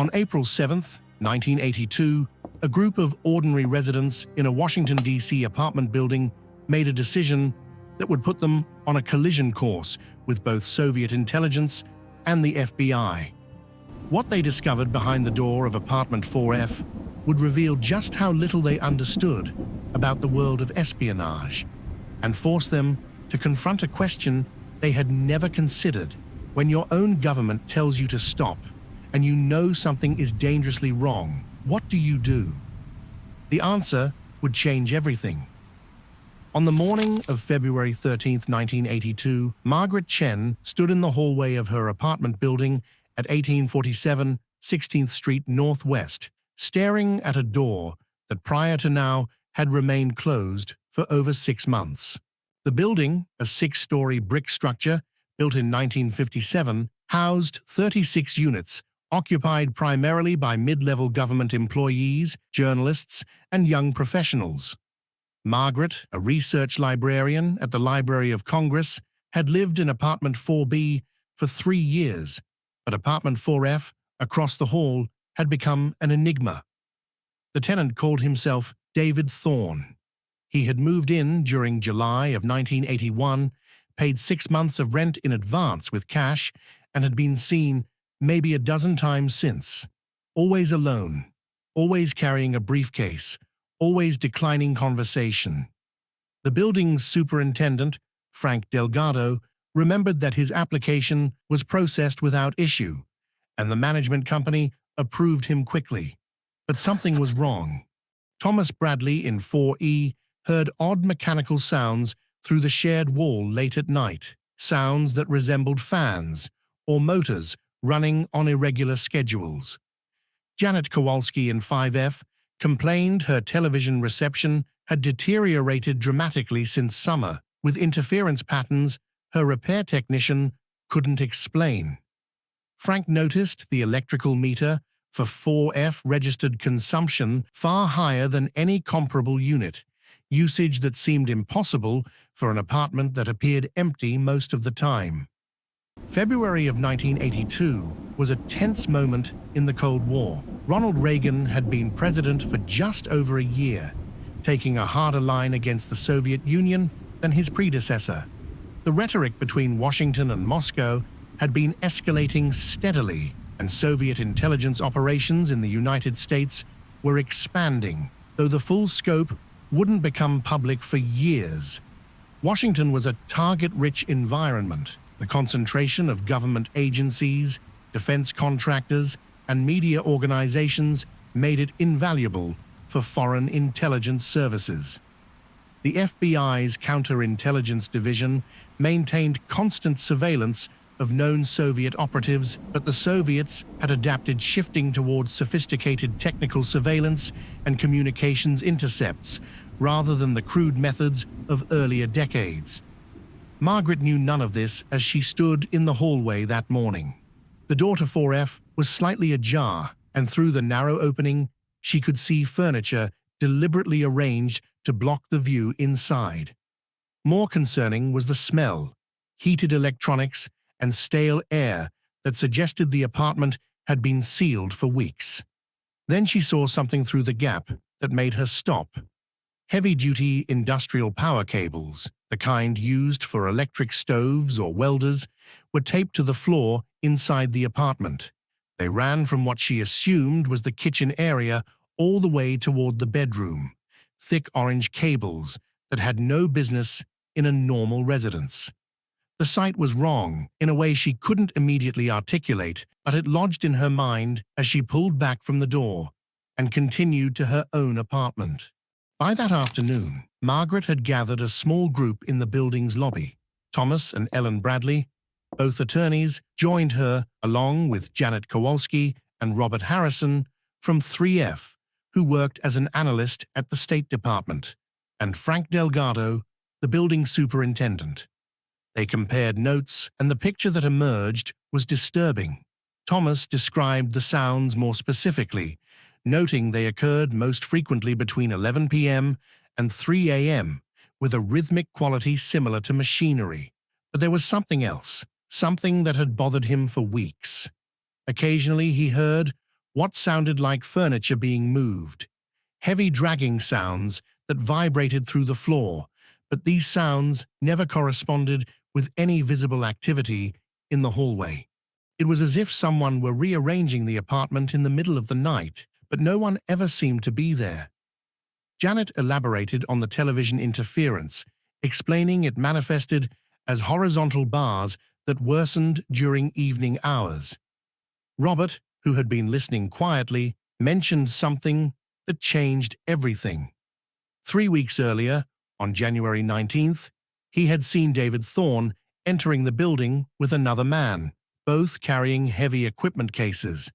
On April 7, 1982, a group of ordinary residents in a Washington, D.C. apartment building made a decision that would put them on a collision course with both Soviet intelligence and the FBI. What they discovered behind the door of apartment 4F would reveal just how little they understood about the world of espionage and force them to confront a question they had never considered. When your own government tells you to stop and you know something is dangerously wrong, what do you do? The answer would change everything. On the morning of February 13, 1982, Margaret Chen stood in the hallway of her apartment building at 1847 16th Street Northwest, staring at a door that prior to now had remained closed for over 6 months. The building, a 6-story brick structure built in 1957, housed 36 units, occupied primarily by mid-level government employees, journalists, and young professionals. Margaret, a research librarian at the Library of Congress, had lived in apartment 4B for 3 years, but apartment 4F, across the hall, had become an enigma. The tenant called himself David Thorne. He had moved in during July of 1981, paid 6 months of rent in advance with cash, and had been seen maybe a dozen times since. Always alone, always carrying a briefcase, always declining conversation. The building's superintendent, Frank Delgado, remembered that his application was processed without issue, and the management company approved him quickly. But something was wrong. Thomas Bradley in 4E heard odd mechanical sounds through the shared wall late at night, sounds that resembled fans or motors running on irregular schedules. Janet Kowalski in 5F complained her television reception had deteriorated dramatically since summer, with interference patterns her repair technician couldn't explain. Frank noticed the electrical meter for 4F registered consumption far higher than any comparable unit, usage that seemed impossible for an apartment that appeared empty most of the time. February of 1982 was a tense moment in the Cold War. Ronald Reagan had been president for just over a year, taking a harder line against the Soviet Union than his predecessor. The rhetoric between Washington and Moscow had been escalating steadily, and Soviet intelligence operations in the United States were expanding, though the full scope wouldn't become public for years. Washington was a target-rich environment. The concentration of government agencies, defense contractors, and media organizations made it invaluable for foreign intelligence services. The FBI's counterintelligence division maintained constant surveillance of known Soviet operatives, but the Soviets had adapted, shifting towards sophisticated technical surveillance and communications intercepts rather than the crude methods of earlier decades. Margaret knew none of this as she stood in the hallway that morning. The door to 4F was slightly ajar, and through the narrow opening, she could see furniture deliberately arranged to block the view inside. More concerning was the smell, heated electronics, and stale air that suggested the apartment had been sealed for weeks. Then she saw something through the gap that made her stop. Heavy-duty industrial power cables, the kind used for electric stoves or welders, were taped to the floor inside the apartment. They ran from what she assumed was the kitchen area all the way toward the bedroom, thick orange cables that had no business in a normal residence. The sight was wrong in a way she couldn't immediately articulate, but it lodged in her mind as she pulled back from the door and continued to her own apartment. By that afternoon, Margaret had gathered a small group in the building's lobby. Thomas and Ellen Bradley, both attorneys, joined her, along with Janet Kowalski and Robert Harrison from 3F, who worked as an analyst at the State Department, and Frank Delgado, the building superintendent. They compared notes, and the picture that emerged was disturbing. Thomas described the sounds more specifically, noting they occurred most frequently between 11 p.m. and 3 a.m., with a rhythmic quality similar to machinery. But there was something else, something that had bothered him for weeks. Occasionally he heard what sounded like furniture being moved, heavy dragging sounds that vibrated through the floor, but these sounds never corresponded with any visible activity in the hallway. It was as if someone were rearranging the apartment in the middle of the night, but no one ever seemed to be there. Janet elaborated on the television interference, explaining it manifested as horizontal bars that worsened during evening hours. Robert, who had been listening quietly, mentioned something that changed everything. 3 weeks earlier, on January 19th, he had seen David Thorne entering the building with another man, both carrying heavy equipment cases.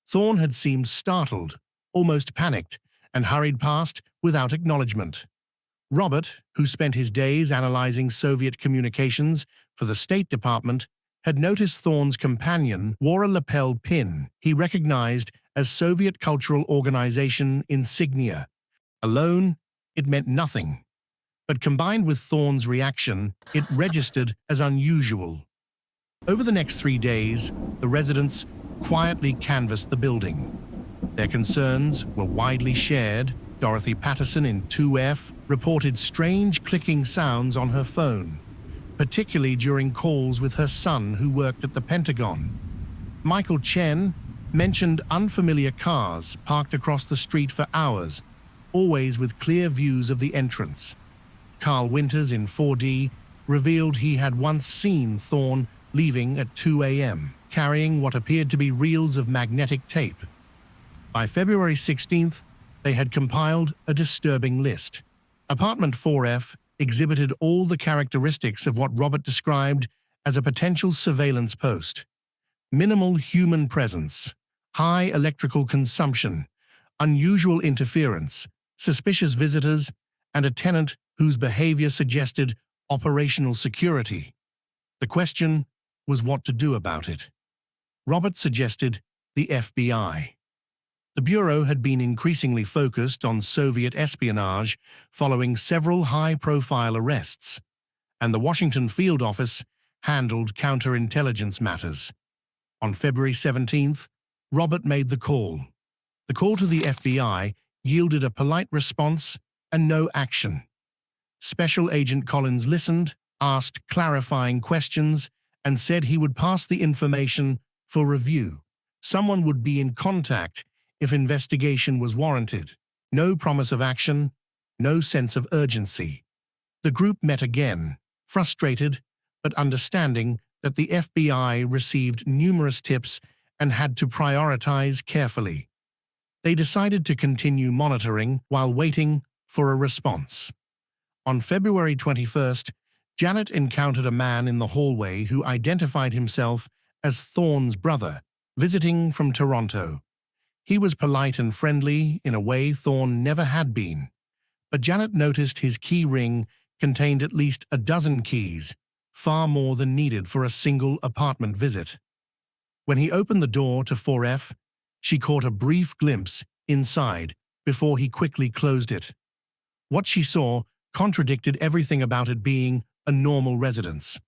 Thorne had seemed startled, almost panicked, and hurried past without acknowledgement. Robert, who spent his days analyzing Soviet communications for the State Department, had noticed Thorne's companion wore a lapel pin he recognized as Soviet Cultural Organization insignia. Alone, it meant nothing, but combined with Thorne's reaction, it registered as unusual. Over the next 3 days, the residents quietly canvassed the building. Their concerns were widely shared. Dorothy Patterson in 2F reported strange clicking sounds on her phone, particularly during calls with her son who worked at the Pentagon. Michael Chen mentioned unfamiliar cars parked across the street for hours, always with clear views of the entrance. Carl Winters in 4D revealed he had once seen Thorne leaving at 2 a.m., carrying what appeared to be reels of magnetic tape. By February 16th, they had compiled a disturbing list. Apartment 4F exhibited all the characteristics of what Robert described as a potential surveillance post. Minimal human presence, high electrical consumption, unusual interference, suspicious visitors, and a tenant whose behavior suggested operational security. The question was what to do about it. Robert suggested the FBI. The Bureau had been increasingly focused on Soviet espionage following several high-profile arrests, and the Washington field office handled counterintelligence matters. On February 17th, Robert made the call. The call to the FBI yielded a polite response and no action. Special Agent Collins listened, asked clarifying questions, and said he would pass the information for review. Someone would be in contact if investigation was warranted. No promise of action, no sense of urgency. The group met again, frustrated but understanding that the FBI received numerous tips and had to prioritize carefully. They decided to continue monitoring while waiting for a response. On February 21st, Janet encountered a man in the hallway who identified himself as Thorne's brother, visiting from Toronto. He was polite and friendly in a way Thorne never had been, but Janet noticed his key ring contained at least a dozen keys, far more than needed for a single apartment visit. When he opened the door to 4F, she caught a brief glimpse inside before he quickly closed it. What she saw contradicted everything about it being a normal residence.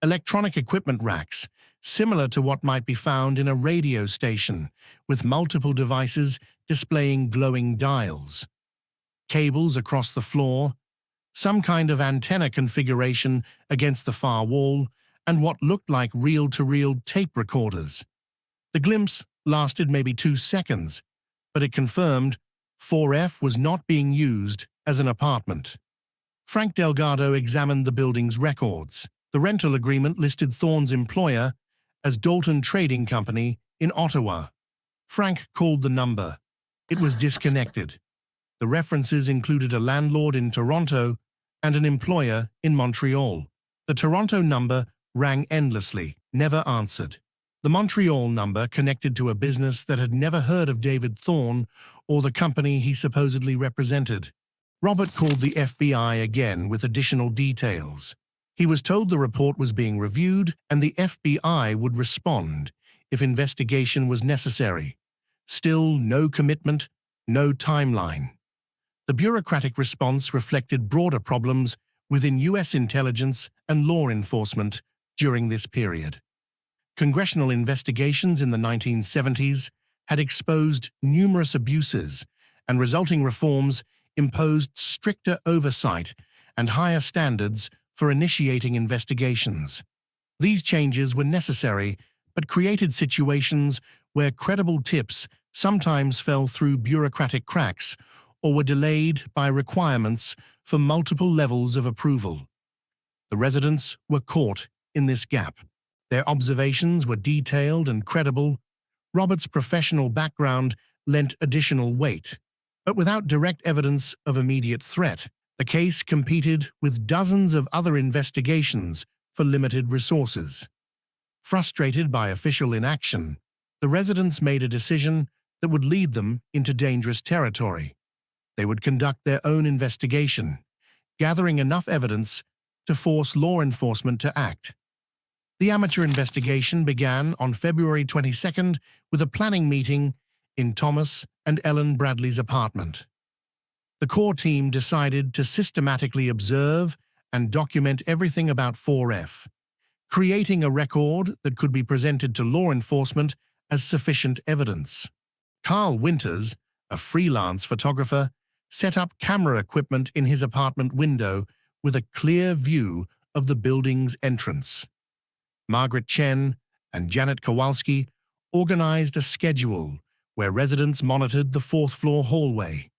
Electronic equipment racks, similar to what might be found in a radio station, with multiple devices displaying glowing dials. Cables across the floor, some kind of antenna configuration against the far wall, and what looked like reel-to-reel tape recorders. The glimpse lasted maybe 2 seconds, but it confirmed 4F was not being used as an apartment. Frank Delgado examined the building's records. The rental agreement listed Thorne's employer as Dalton Trading Company in Ottawa. Frank called the number. It was disconnected. The references included a landlord in Toronto and an employer in Montreal. The Toronto number rang endlessly, never answered. The Montreal number connected to a business that had never heard of David Thorne or the company he supposedly represented. Robert called the FBI again with additional details. He was told the report was being reviewed and the FBI would respond if investigation was necessary. Still no commitment, no timeline. The bureaucratic response reflected broader problems within U.S. intelligence and law enforcement during this period. Congressional investigations in the 1970s had exposed numerous abuses, and resulting reforms imposed stricter oversight and higher standards for initiating investigations. These changes were necessary, but created situations where credible tips sometimes fell through bureaucratic cracks or were delayed by requirements for multiple levels of approval. The residents were caught in this gap. Their observations were detailed and credible. Robert's professional background lent additional weight, but without direct evidence of immediate threat, the case competed with dozens of other investigations for limited resources. Frustrated by official inaction, the residents made a decision that would lead them into dangerous territory. They would conduct their own investigation, gathering enough evidence to force law enforcement to act. The amateur investigation began on February 22nd with a planning meeting in Thomas and Ellen Bradley's apartment. The core team decided to systematically observe and document everything about 4F, creating a record that could be presented to law enforcement as sufficient evidence. Carl Winters, a freelance photographer, set up camera equipment in his apartment window with a clear view of the building's entrance. Margaret Chen and Janet Kowalski organized a schedule where residents monitored the fourth-floor hallway.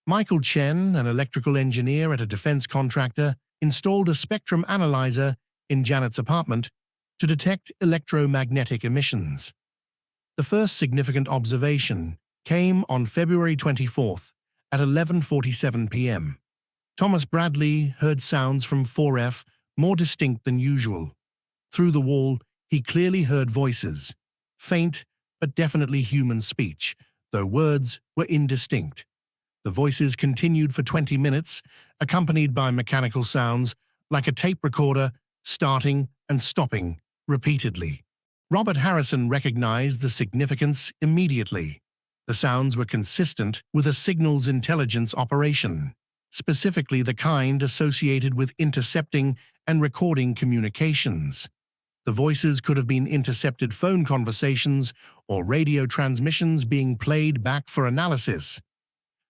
Michael Chen, an electrical engineer at a defense contractor, installed a spectrum analyzer in Janet's apartment to detect electromagnetic emissions. The first significant observation came on February 24th at 11:47 p.m. Thomas Bradley heard sounds from 4F more distinct than usual. Through the wall, he clearly heard voices, faint but definitely human speech, though words were indistinct. The voices continued for 20 minutes, accompanied by mechanical sounds like a tape recorder starting and stopping repeatedly. Robert Harrison recognized the significance immediately. The sounds were consistent with a signals intelligence operation, specifically the kind associated with intercepting and recording communications. The voices could have been intercepted phone conversations or radio transmissions being played back for analysis.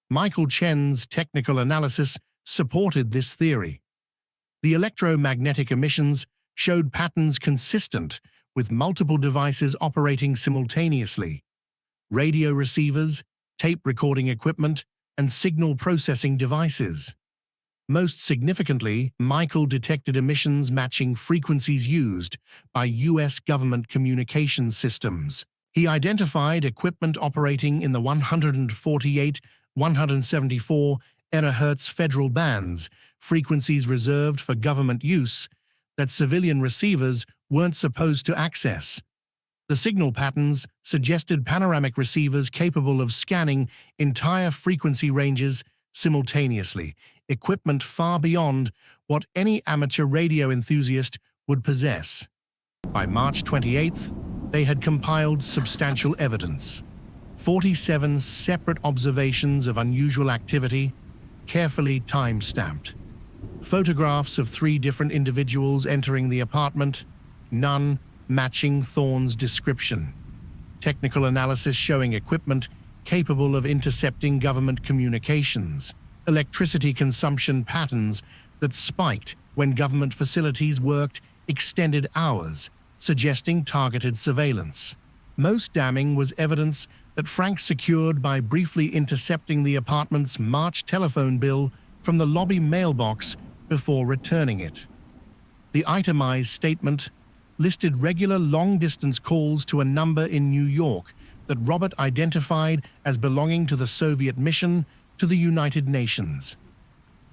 Michael Chen's technical analysis supported this theory. The electromagnetic emissions showed patterns consistent with multiple devices operating simultaneously: radio receivers, tape recording equipment, and signal processing devices. Most significantly, Michael detected emissions matching frequencies used by U.S. government communications systems. He identified equipment operating in the 148, 174 MHz federal bands, frequencies reserved for government use that civilian receivers weren't supposed to access. The signal patterns suggested panoramic receivers capable of scanning entire frequency ranges simultaneously, equipment far beyond what any amateur radio enthusiast would possess. By March 28th, they had compiled substantial evidence. 47 separate observations of unusual activity, carefully time-stamped. Photographs of 3 different individuals entering the apartment, none matching Thorne's description. Technical analysis showing equipment capable of intercepting government communications. Electricity consumption patterns that spiked when government facilities worked extended hours, suggesting targeted surveillance. Most damning was evidence that Frank secured by briefly intercepting the apartment's March telephone bill from the lobby mailbox before returning it. The itemized statement listed regular long-distance calls to a number in New York that Robert identified as belonging to the Soviet mission to the United Nations.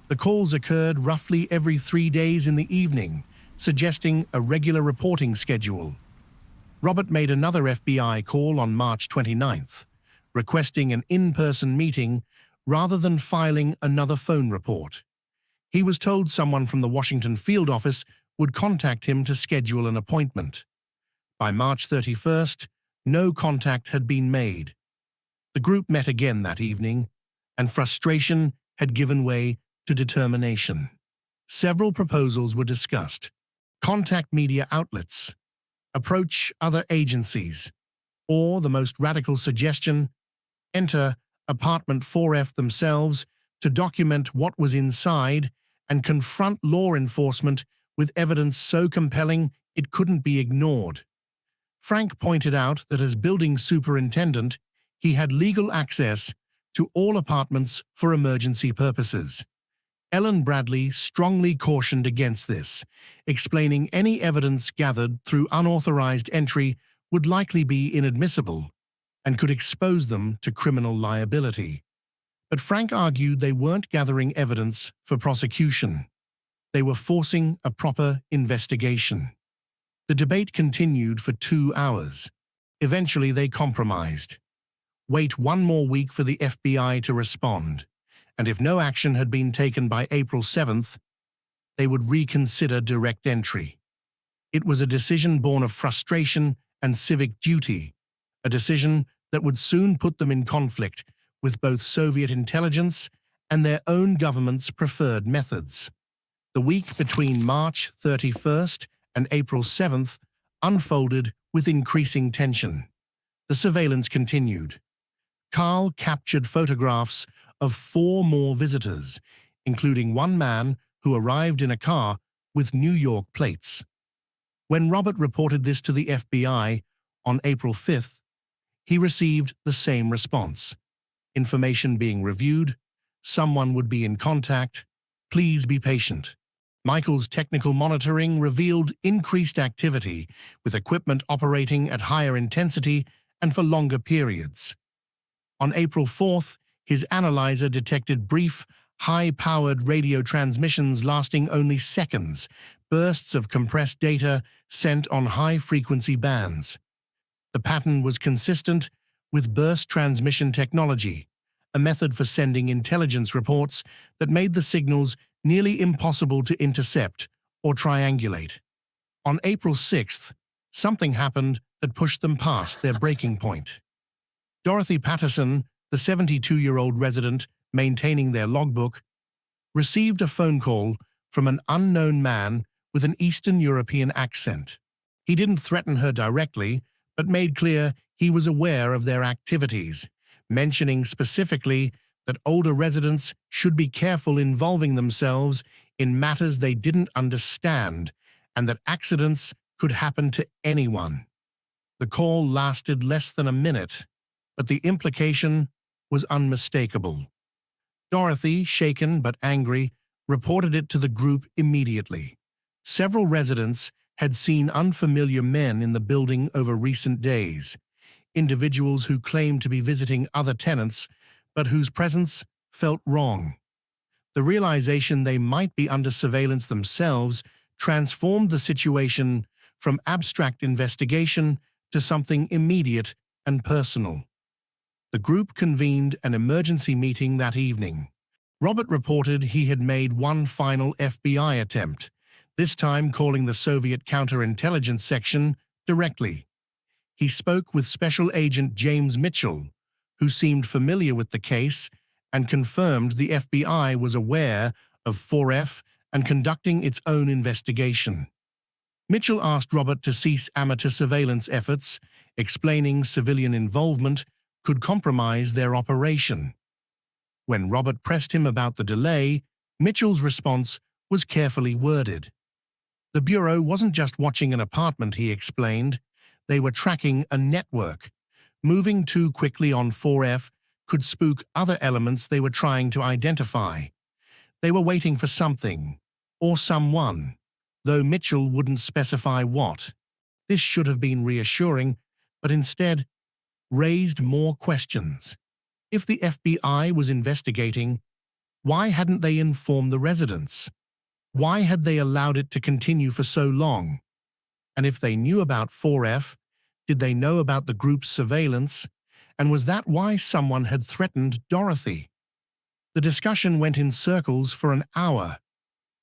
The calls occurred roughly every 3 days in the evening, suggesting a regular reporting schedule. Robert made another FBI call on March 29th, requesting an in-person meeting rather than filing another phone report. He was told someone from the Washington field office would contact him to schedule an appointment. By March 31st, no contact had been made. The group met again that evening, and frustration had given way to determination. Several proposals were discussed: contact media outlets, approach other agencies, Or the most radical suggestion, enter apartment 4F themselves to document what was inside and confront law enforcement with evidence so compelling it couldn't be ignored. Frank pointed out that as building superintendent, he had legal access to all apartments for emergency purposes. Ellen Bradley strongly cautioned against this, explaining any evidence gathered through unauthorized entry would likely be inadmissible and could expose them to criminal liability. But Frank argued they weren't gathering evidence for prosecution. They were forcing a proper investigation. The debate continued for 2 hours. Eventually, they compromised. Wait 1 more week for the FBI to respond, and if no action had been taken by April 7th, they would reconsider direct entry. It was a decision born of frustration and civic duty, a decision that would soon put them in conflict with both Soviet intelligence and their own government's preferred methods. The week between March 31st and April 7th unfolded with increasing tension. The surveillance continued. Carl captured photographs of 4 more visitors, including one man who arrived in a car with New York plates. When Robert reported this to the FBI on April 5th, he received the same response. Information being reviewed, someone would be in contact, please be patient. Michael's technical monitoring revealed increased activity, with equipment operating at higher intensity and for longer periods. On April 4th, his analyzer detected brief, high-powered radio transmissions lasting only seconds, bursts of compressed data sent on high-frequency bands. The pattern was consistent with burst transmission technology, a method for sending intelligence reports that made the signals nearly impossible to intercept or triangulate. On April 6th, something happened that pushed them past their breaking point. Dorothy Patterson, the 72-year-old resident maintaining their logbook, received a phone call from an unknown man with an Eastern European accent. He didn't threaten her directly, but made clear he was aware of their activities, mentioning specifically that older residents should be careful involving themselves in matters they didn't understand and that accidents could happen to anyone. The call lasted less than a minute, but the implication was unmistakable. Dorothy, shaken but angry, reported it to the group immediately. Several residents had seen unfamiliar men in the building over recent days, individuals who claimed to be visiting other tenants but whose presence felt wrong. The realization they might be under surveillance themselves transformed the situation from abstract investigation to something immediate and personal. The group convened an emergency meeting that evening. Robert reported he had made one final FBI attempt, this time calling the Soviet counterintelligence section directly. He spoke with Special Agent James Mitchell, who seemed familiar with the case and confirmed the FBI was aware of 4F and conducting its own investigation. Mitchell asked Robert to cease amateur surveillance efforts, explaining civilian involvement could compromise their operation. When Robert pressed him about the delay, Mitchell's response was carefully worded. The Bureau wasn't just watching an apartment, he explained. They were tracking a network. Moving too quickly on 4F could spook other elements they were trying to identify. They were waiting for something, or someone, though Mitchell wouldn't specify what. This should have been reassuring, but instead raised more questions. If the FBI was investigating, why hadn't they informed the residents? Why had they allowed it to continue for so long? And if they knew about 4F, did they know about the group's surveillance? And was that why someone had threatened Dorothy? The discussion went in circles for an hour.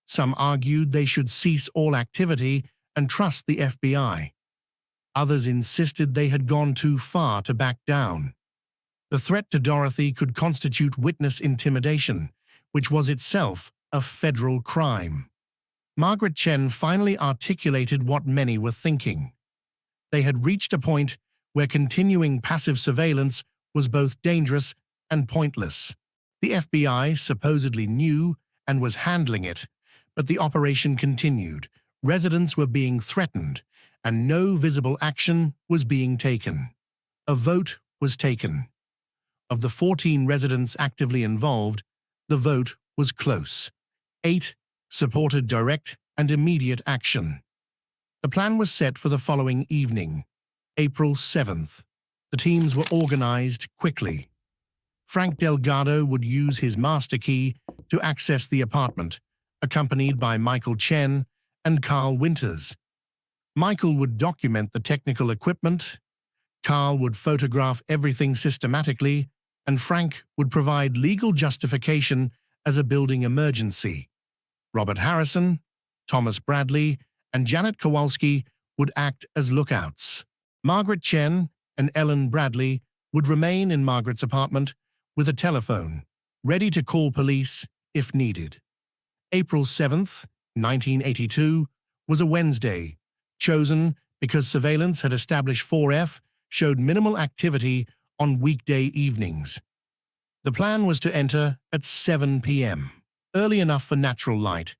Some argued they should cease all activity and trust the FBI. Others insisted they had gone too far to back down. The threat to Dorothy could constitute witness intimidation, which was itself a federal crime. Margaret Chen finally articulated what many were thinking. They had reached a point where continuing passive surveillance was both dangerous and pointless. The FBI supposedly knew and was handling it, but the operation continued. Residents were being threatened, and no visible action was being taken. A vote was taken. Of the 14 residents actively involved, the vote was close. 8 supported direct and immediate action. The plan was set for the following evening, April 7th. The teams were organized quickly. Frank Delgado would use his master key to access the apartment, accompanied by Michael Chen and Carl Winters. Michael would document the technical equipment, Carl would photograph everything systematically, and Frank would provide legal justification as a building emergency. Robert Harrison, Thomas Bradley, and Janet Kowalski would act as lookouts. Margaret Chen and Ellen Bradley would remain in Margaret's apartment with a telephone, ready to call police if needed. April 7th, 1982, was a Wednesday, chosen because surveillance had established 4F showed minimal activity on weekday evenings. The plan was to enter at 7 p.m., early enough for natural light,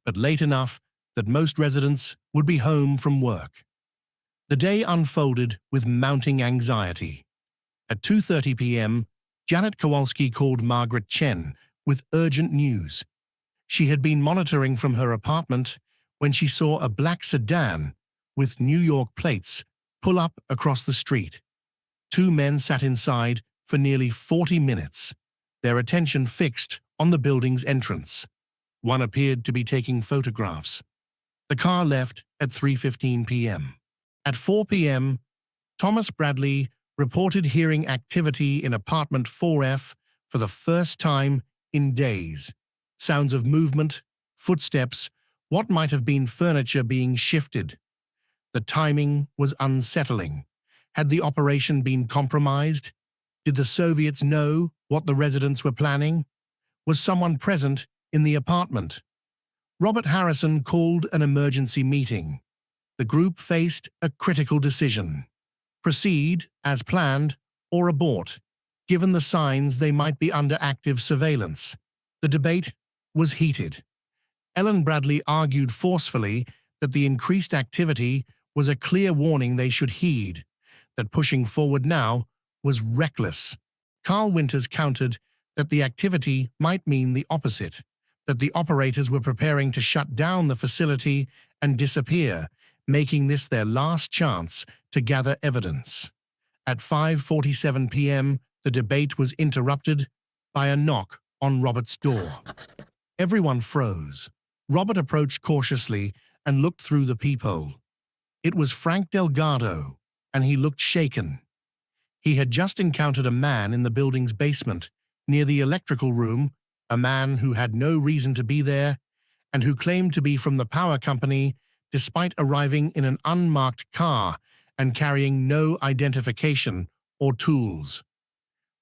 but late enough that most residents would be home from work. The day unfolded with mounting anxiety. At 2:30 p.m., Janet Kowalski called Margaret Chen with urgent news. She had been monitoring from her apartment when she saw a black sedan with New York plates pull up across the street. 2 men sat inside for nearly 40 minutes, their attention fixed on the building's entrance. One appeared to be taking photographs. The car left at 3:15 p.m. At 4 p.m., Thomas Bradley reported hearing activity in apartment 4F for the first time in days. Sounds of movement, footsteps, what might have been furniture being shifted. The timing was unsettling. Had the operation been compromised? Did the Soviets know what the residents were planning? Was someone present in the apartment? Robert Harrison called an emergency meeting. The group faced a critical decision: proceed as planned or abort, given the signs they might be under active surveillance. The debate was heated. Ellen Bradley argued forcefully that the increased activity was a clear warning they should heed, that pushing forward now was reckless. Carl Winters countered that the activity might mean the opposite, that the operators were preparing to shut down the facility and disappear, making this their last chance to gather evidence. At 5:47 p.m., the debate was interrupted by a knock on Robert's door. Everyone froze. Robert approached cautiously and looked through the peephole. It was Frank Delgado, and he looked shaken. He had just encountered a man in the building's basement, near the electrical room, a man who had no reason to be there, and who claimed to be from the power company despite arriving in an unmarked car and carrying no identification or tools.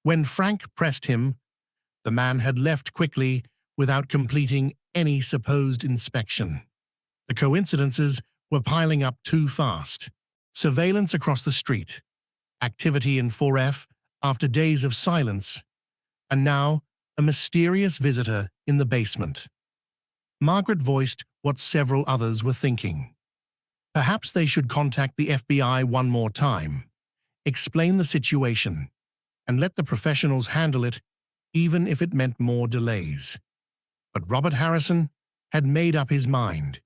When Frank pressed him, the man had left quickly without completing any supposed inspection. The coincidences were piling up too fast. Surveillance across the street, activity in 4F after days of silence, and now a mysterious visitor in the basement. Margaret voiced what several others were thinking. Perhaps they should contact the FBI one more time, explain the situation, and let the professionals handle it, even if it meant more delays. But Robert Harrison had made up his mind.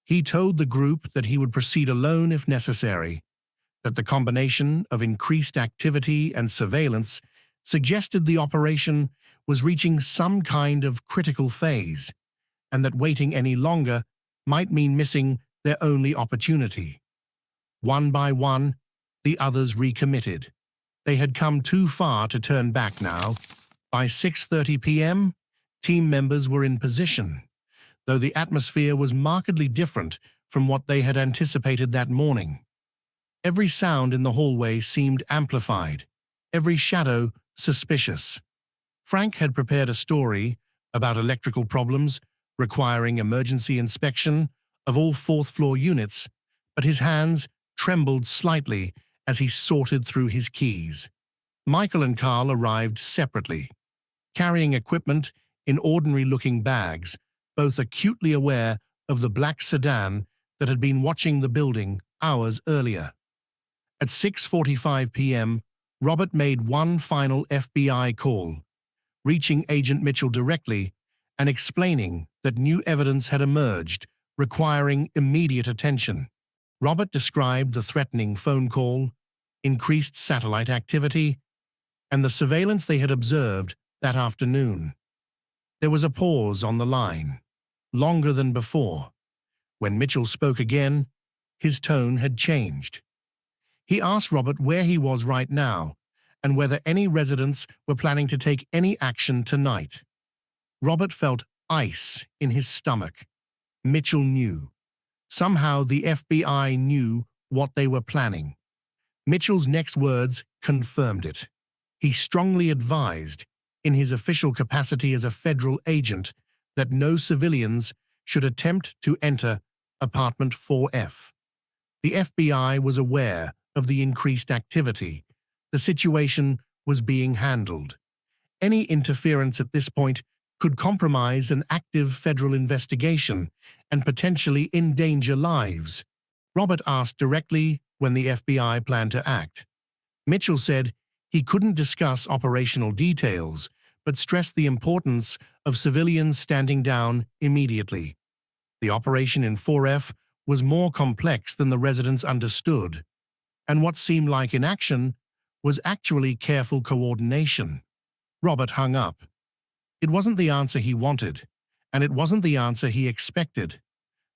He told the group that he would proceed alone if necessary, that the combination of increased activity and surveillance suggested the operation was reaching some kind of critical phase, and that waiting any longer might mean missing their only opportunity. One by one, the others recommitted. They had come too far to turn back now. By 6:30 p.m., team members were in position, though the atmosphere was markedly different from what they had anticipated that morning. Every sound in the hallway seemed amplified, every shadow suspicious. Frank had prepared a story about electrical problems requiring emergency inspection of all fourth-floor units, but his hands trembled slightly as he sorted through his keys. Michael and Carl arrived separately, carrying equipment in ordinary-looking bags, both acutely aware of the black sedan that had been watching the building hours earlier. At 6:45 p.m., Robert made one final FBI call, reaching Agent Mitchell directly and explaining that new evidence had emerged, requiring immediate attention. Robert described the threatening phone call, increased satellite activity, and the surveillance they had observed that afternoon. There was a pause on the line, longer than before. When Mitchell spoke again, his tone had changed. He asked Robert where he was right now and whether any residents were planning to take any action tonight. Robert felt ice in his stomach. Mitchell knew. Somehow the FBI knew what they were planning. Mitchell's next words confirmed it. He strongly advised, in his official capacity as a federal agent, that no civilians should attempt to enter apartment 4F. The FBI was aware of the increased activity. The situation was being handled. Any interference at this point could compromise an active federal investigation and potentially endanger lives. Robert asked directly when the FBI planned to act. Mitchell said he couldn't discuss operational details, but stressed the importance of civilians standing down immediately. The operation in 4F was more complex than the residents understood, and what seemed like inaction was actually careful coordination. Robert hung up. It wasn't the answer he wanted, and it wasn't the answer he expected.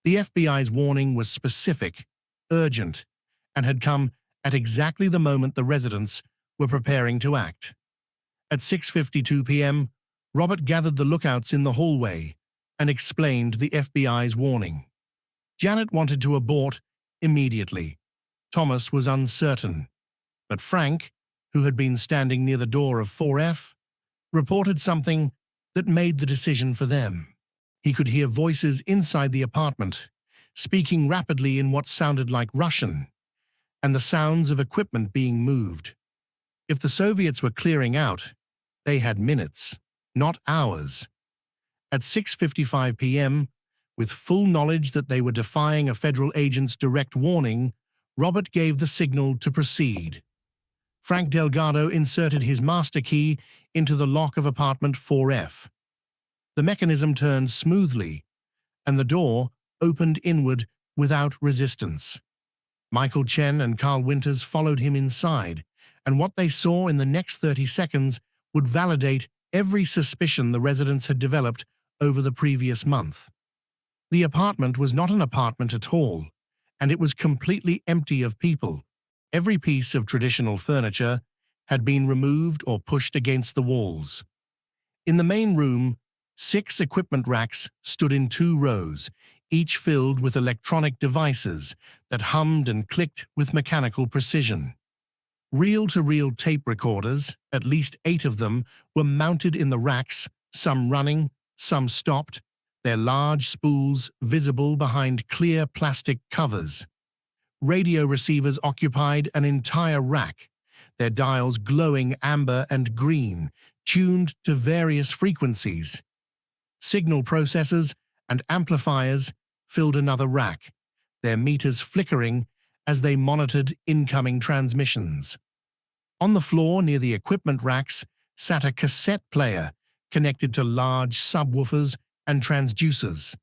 The FBI's warning was specific, urgent, and had come at exactly the moment the residents were preparing to act. At 6:52 p.m., Robert gathered the lookouts in the hallway and explained the FBI's warning. Janet wanted to abort immediately. Thomas was uncertain, but Frank, who had been standing near the door of 4F, reported something that made the decision for them. He could hear voices inside the apartment, speaking rapidly in what sounded like Russian, and the sounds of equipment being moved. If the Soviets were clearing out, they had minutes, not hours. At 6:55 p.m., with full knowledge that they were defying a federal agent's direct warning, Robert gave the signal to proceed. Frank Delgado inserted his master key into the lock of apartment 4F. The mechanism turned smoothly, and the door opened inward without resistance. Michael Chen and Carl Winters followed him inside, and what they saw in the next 30 seconds would validate every suspicion the residents had developed over the previous month. The apartment was not an apartment at all, and it was completely empty of people. Every piece of traditional furniture had been removed or pushed against the walls. In the main room, 6 equipment racks stood in 2 rows, each filled with electronic devices that hummed and clicked with mechanical precision. Reel-to-reel tape recorders, at least 8 of them, were mounted in the racks, some running, some stopped, their large spools visible behind clear plastic covers. Radio receivers occupied an entire rack, their dials glowing amber and green, tuned to various frequencies. Signal processors and amplifiers filled another rack, their meters flickering as they monitored incoming transmissions. On the floor near the equipment racks sat a cassette player connected to large subwoofers and transducers,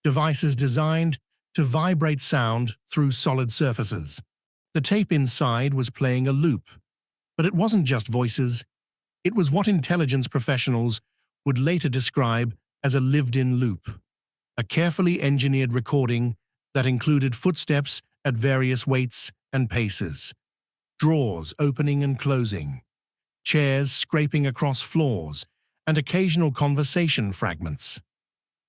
devices designed to vibrate sound through solid surfaces. The tape inside was playing a loop, but it wasn't just voices. It was what intelligence professionals would later describe as a lived-in loop, a carefully engineered recording that included footsteps at various weights and paces, drawers opening and closing, chairs scraping across floors, and occasional conversation fragments.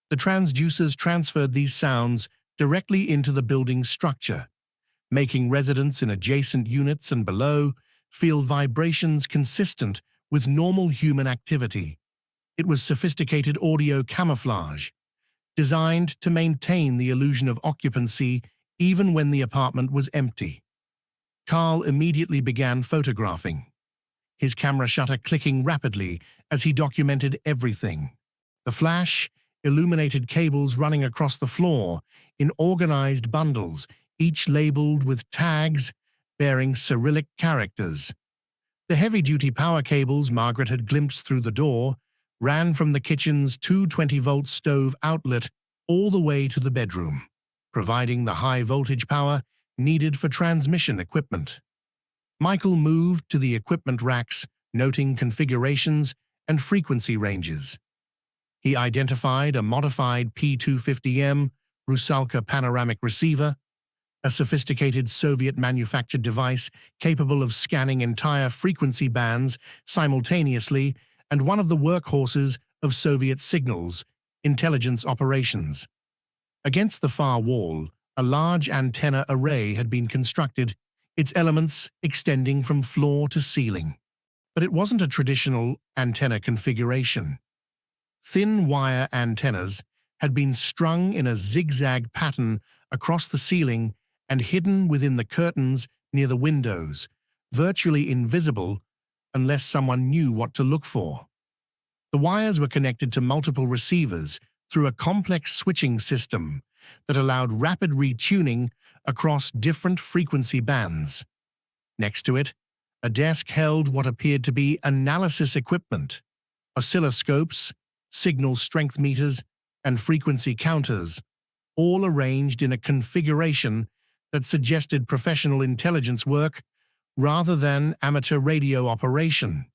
The transducers transferred these sounds directly into the building's structure, making residents in adjacent units and below feel vibrations consistent with normal human activity. It was sophisticated audio camouflage, designed to maintain the illusion of occupancy even when the apartment was empty. Carl immediately began photographing, his camera shutter clicking rapidly as he documented everything. The flash illuminated cables running across the floor in organized bundles, each labeled with tags bearing Cyrillic characters. The heavy-duty power cables Margaret had glimpsed through the door ran from the kitchen's 220-volt stove outlet all the way to the bedroom, providing the high-voltage power needed for transmission equipment. Michael moved to the equipment racks, noting configurations and frequency ranges. He identified a modified P250M Rusalka panoramic receiver, a sophisticated Soviet-manufactured device capable of scanning entire frequency bands simultaneously, and one of the workhorses of Soviet signals, intelligence operations. Against the far wall, a large antenna array had been constructed, its elements extending from floor to ceiling. But it wasn't a traditional antenna configuration. Thin wire antennas had been strung in a zigzag pattern across the ceiling and hidden within the curtains near the windows, virtually invisible unless someone knew what to look for. The wires were connected to multiple receivers through a complex switching system that allowed rapid retuning across different frequency bands. Next to it, a desk held what appeared to be analysis equipment, oscilloscopes, signal strength meters, and frequency counters, all arranged in a configuration that suggested professional intelligence work rather than amateur radio operation.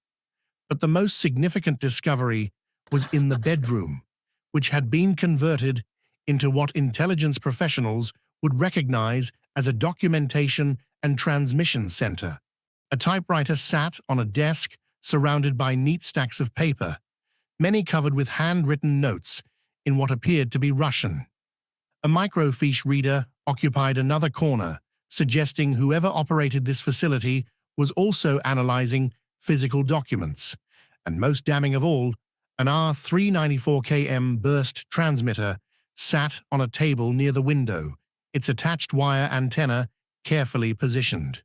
But the most significant discovery was in the bedroom, which had been converted into what intelligence professionals would recognize as a documentation and transmission center. A typewriter sat on a desk surrounded by neat stacks of paper, many covered with handwritten notes in what appeared to be Russian. A microfiche reader occupied another corner, suggesting whoever operated this facility was also analyzing physical documents. And most damning of all, an R394km burst transmitter sat on a table near the window, its attached wire antenna carefully positioned.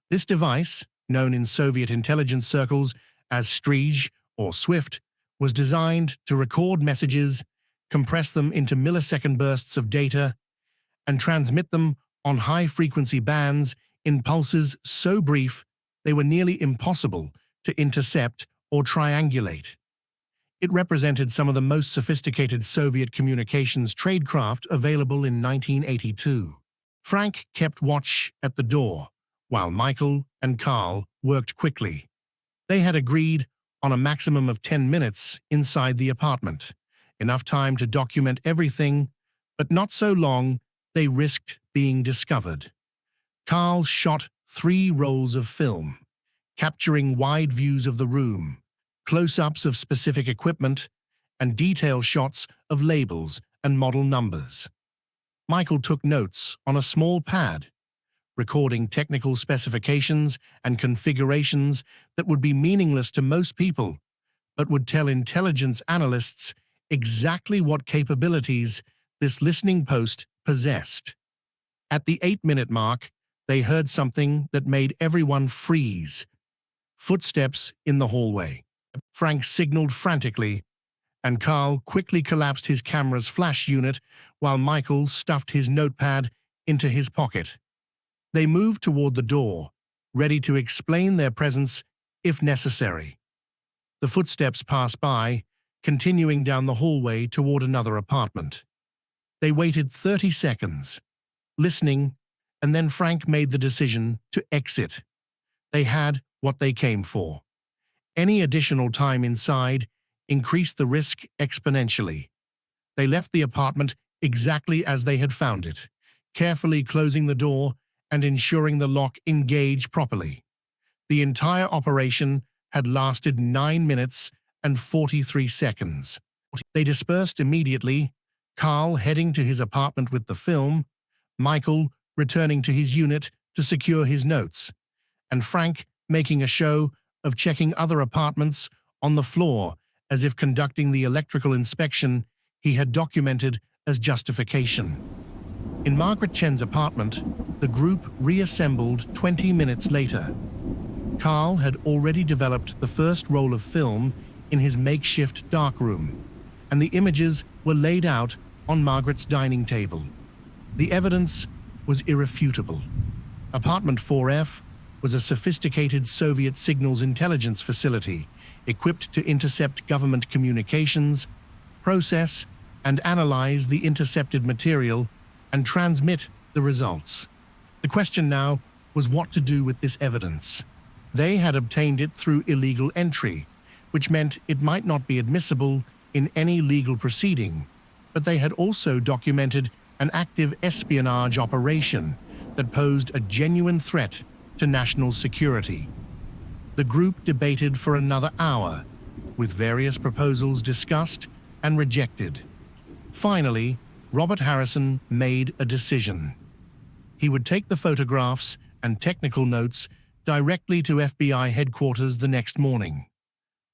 This device, known in Soviet intelligence circles as Strij or Swift, was designed to record messages, compress them into millisecond bursts of data, and transmit them on high-frequency bands in pulses so brief they were nearly impossible to intercept or triangulate. It represented some of the most sophisticated Soviet communications tradecraft available in 1982. Frank kept watch at the door, while Michael and Carl worked quickly. They had agreed on a maximum of 10 minutes inside the apartment, enough time to document everything, but not so long they risked being discovered. Carl shot 3 rolls of film, capturing wide views of the room, close-ups of specific equipment, and detail shots of labels and model numbers. Michael took notes on a small pad, recording technical specifications and configurations that would be meaningless to most people, but would tell intelligence analysts exactly what capabilities this listening post possessed. At the 8-minute mark, they heard something that made everyone freeze. Footsteps in the hallway. Frank signaled frantically, and Carl quickly collapsed his camera's flash unit while Michael stuffed his notepad into his pocket. They moved toward the door, ready to explain their presence if necessary. The footsteps passed by, continuing down the hallway toward another apartment. They waited 30 seconds, listening, and then Frank made the decision to exit. They had what they came for. Any additional time inside increased the risk exponentially. They left the apartment exactly as they had found it, carefully closing the door and ensuring the lock engaged properly. The entire operation had lasted 9 minutes and 43 seconds. They dispersed immediately, Carl heading to his apartment with the film, Michael returning to his unit to secure his notes, and Frank making a show of checking other apartments on the floor as if conducting the electrical inspection he had documented as justification. In Margaret Chen's apartment, the group reassembled 20 minutes later. Carl had already developed the first roll of film in his makeshift darkroom, and the images were laid out on Margaret's dining table. The evidence was irrefutable. Apartment 4F was a sophisticated Soviet signals intelligence facility equipped to intercept government communications, process and analyze the intercepted material, and transmit the results. The question now was what to do with this evidence. They had obtained it through illegal entry, which meant it might not be admissible in any legal proceeding, but they had also documented an active espionage operation that posed a genuine threat to national security. The group debated for another hour, with various proposals discussed and rejected. Finally, Robert Harrison made a decision. He would take the photographs and technical notes directly to FBI headquarters the next morning,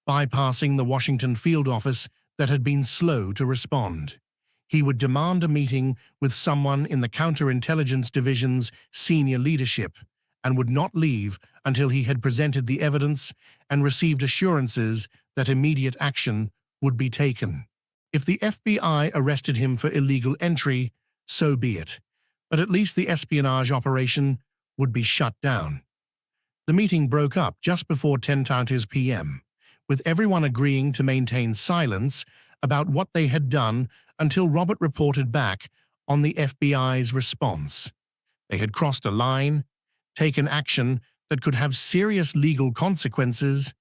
bypassing the Washington field office that had been slow to respond. He would demand a meeting with someone in the counterintelligence division's senior leadership and would not leave until he had presented the evidence and received assurances that immediate action would be taken. If the FBI arrested him for illegal entry, so be it, but at least the espionage operation would be shut down. The meeting broke up just before 10:30 p.m., with everyone agreeing to maintain silence about what they had done until Robert reported back on the FBI's response. They had crossed a line, taken action that could have serious legal consequences,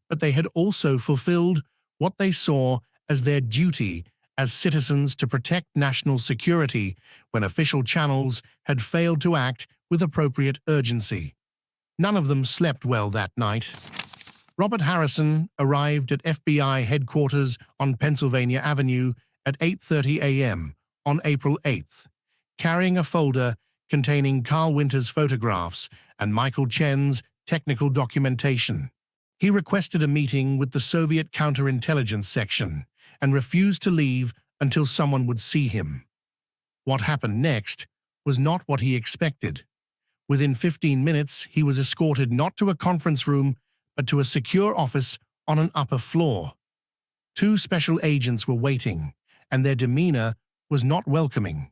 but they had also fulfilled what they saw as their duty as citizens to protect national security when official channels had failed to act with appropriate urgency. None of them slept well that night. Robert Harrison arrived at FBI headquarters on Pennsylvania Avenue at 8:30 a.m. on April 8th, carrying a folder containing Carl Winter's photographs and Michael Chen's technical documentation. He requested a meeting with the Soviet counterintelligence section and refused to leave until someone would see him. What happened next was not what he expected. Within 15 minutes, he was escorted not to a conference room, but to a secure office on an upper floor. 2 special agents were waiting, and their demeanor was not welcoming.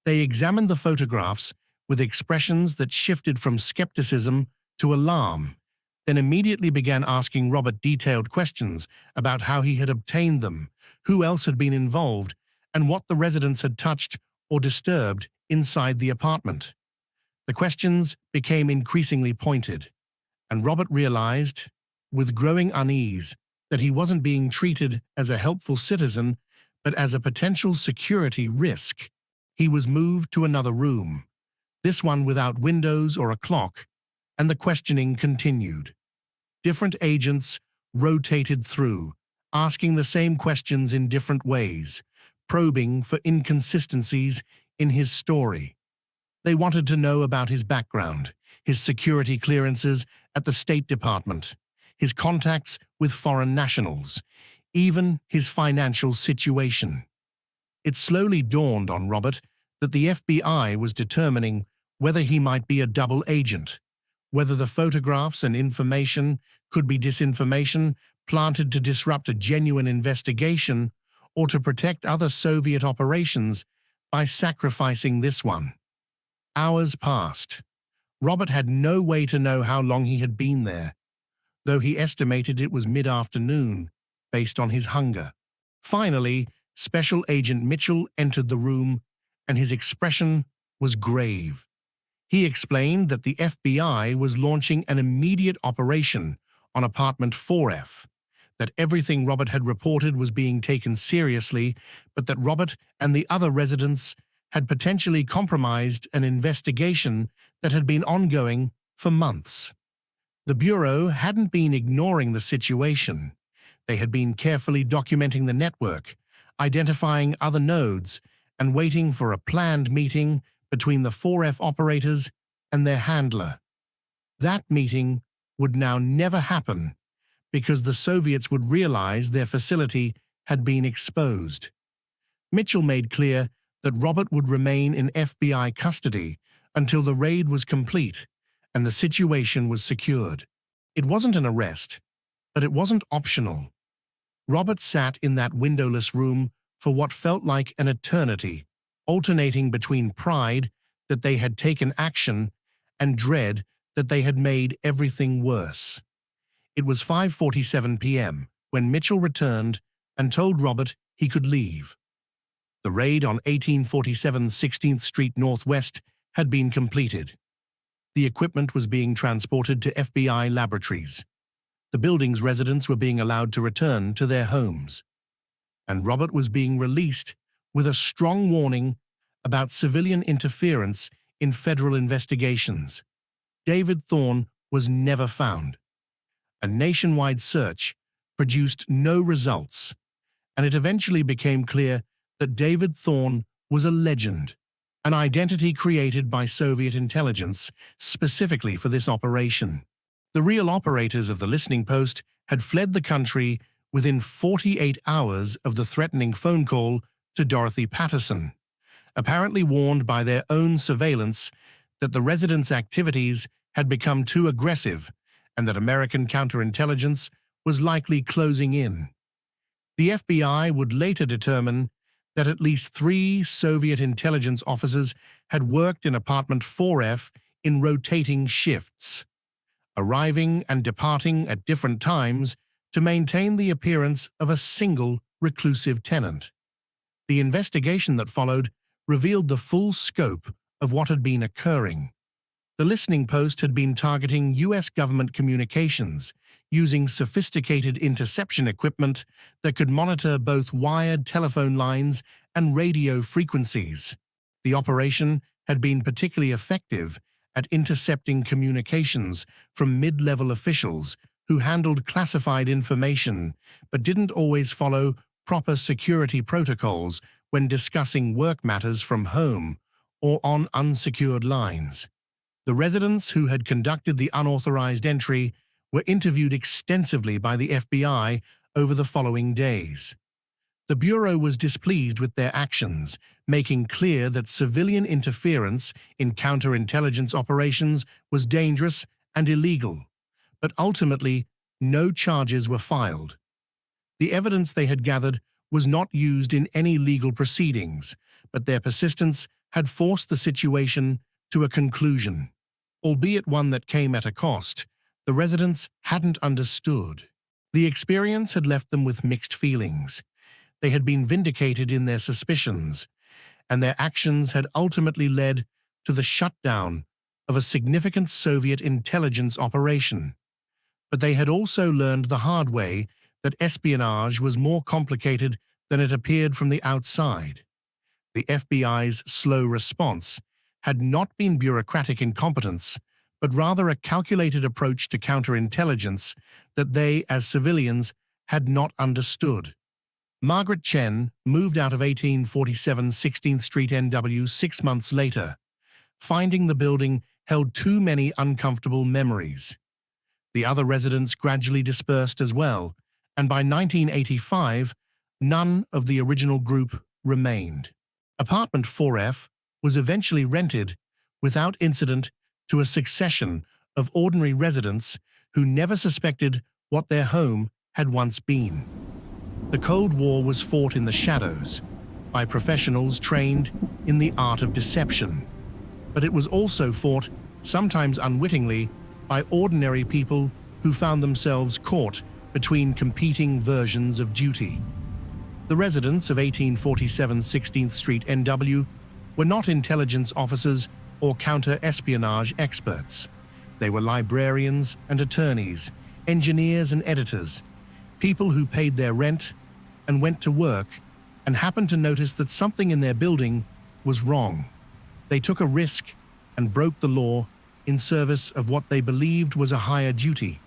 They examined the photographs with expressions that shifted from skepticism to alarm, then immediately began asking Robert detailed questions about how he had obtained them, who else had been involved, and what the residents had touched or disturbed inside the apartment. The questions became increasingly pointed, and Robert realized, with growing unease, that he wasn't being treated as a helpful citizen, but as a potential security risk. He was moved to another room, this one without windows or a clock, and the questioning continued. Different agents rotated through, asking the same questions in different ways, probing for inconsistencies in his story. They wanted to know about his background, his security clearances at the State Department, his contacts with foreign nationals, even his financial situation. It slowly dawned on Robert that the FBI was determining whether he might be a double agent, whether the photographs and information could be disinformation planted to disrupt a genuine investigation or to protect other Soviet operations by sacrificing this one. Hours passed. Robert had no way to know how long he had been there, though he estimated it was mid-afternoon based on his hunger. Finally, Special Agent Mitchell entered the room, and his expression was grave. He explained that the FBI was launching an immediate operation on apartment 4F, that everything Robert had reported was being taken seriously, but that Robert and the other residents had potentially compromised an investigation that had been ongoing for months. The Bureau hadn't been ignoring the situation. They had been carefully documenting the network, identifying other nodes, and waiting for a planned meeting between the 4F operators and their handler. That meeting would now never happen because the Soviets would realize their facility had been exposed. Mitchell made clear that Robert would remain in FBI custody until the raid was complete and the situation was secured. It wasn't an arrest, but it wasn't optional. Robert sat in that windowless room for what felt like an eternity, alternating between pride that they had taken action and dread that they had made everything worse. It was 5:47 p.m. when Mitchell returned and told Robert he could leave. The raid on 1847 16th Street Northwest had been completed. The equipment was being transported to FBI laboratories. The building's residents were being allowed to return to their homes. And Robert was being released with a strong warning about civilian interference in federal investigations. David Thorne was never found. A nationwide search produced no results, and it eventually became clear that David Thorne was a legend, an identity created by Soviet intelligence specifically for this operation. The real operators of the listening post had fled the country within 48 hours of the threatening phone call to Dorothy Patterson, apparently warned by their own surveillance that the residents' activities had become too aggressive and that American counterintelligence was likely closing in. The FBI would later determine that at least 3 Soviet intelligence officers had worked in apartment 4F in rotating shifts, arriving and departing at different times to maintain the appearance of a single reclusive tenant. The investigation that followed revealed the full scope of what had been occurring. The listening post had been targeting U.S. government communications using sophisticated interception equipment that could monitor both wired telephone lines and radio frequencies. The operation had been particularly effective at intercepting communications from mid-level officials who handled classified information but didn't always follow proper security protocols when discussing work matters from home or on unsecured lines. The residents who had conducted the unauthorized entry were interviewed extensively by the FBI over the following days. The Bureau was displeased with their actions, making clear that civilian interference in counterintelligence operations was dangerous and illegal, but ultimately no charges were filed. The evidence they had gathered was not used in any legal proceedings, but their persistence had forced the situation to a conclusion. Albeit one that came at a cost, the residents hadn't understood. The experience had left them with mixed feelings. They had been vindicated in their suspicions, and their actions had ultimately led to the shutdown of a significant Soviet intelligence operation. But they had also learned the hard way that espionage was more complicated than it appeared from the outside. The FBI's slow response had not been bureaucratic incompetence, but rather a calculated approach to counterintelligence that they, as civilians, had not understood. Margaret Chen moved out of 1847 16th Street NW 6 months later, finding the building held too many uncomfortable memories. The other residents gradually dispersed as well, and by 1985, none of the original group remained. Apartment 4F was eventually rented without incident to a succession of ordinary residents who never suspected what their home had once been. The Cold War was fought in the shadows by professionals trained in the art of deception, but it was also fought, sometimes unwittingly, by ordinary people who found themselves caught between competing versions of duty. The residents of 1847 16th Street NW were not intelligence officers or counter-espionage experts. They were librarians and attorneys, engineers and editors, people who paid their rent and went to work and happened to notice that something in their building was wrong. They took a risk and broke the law in service of what they believed was a higher duty.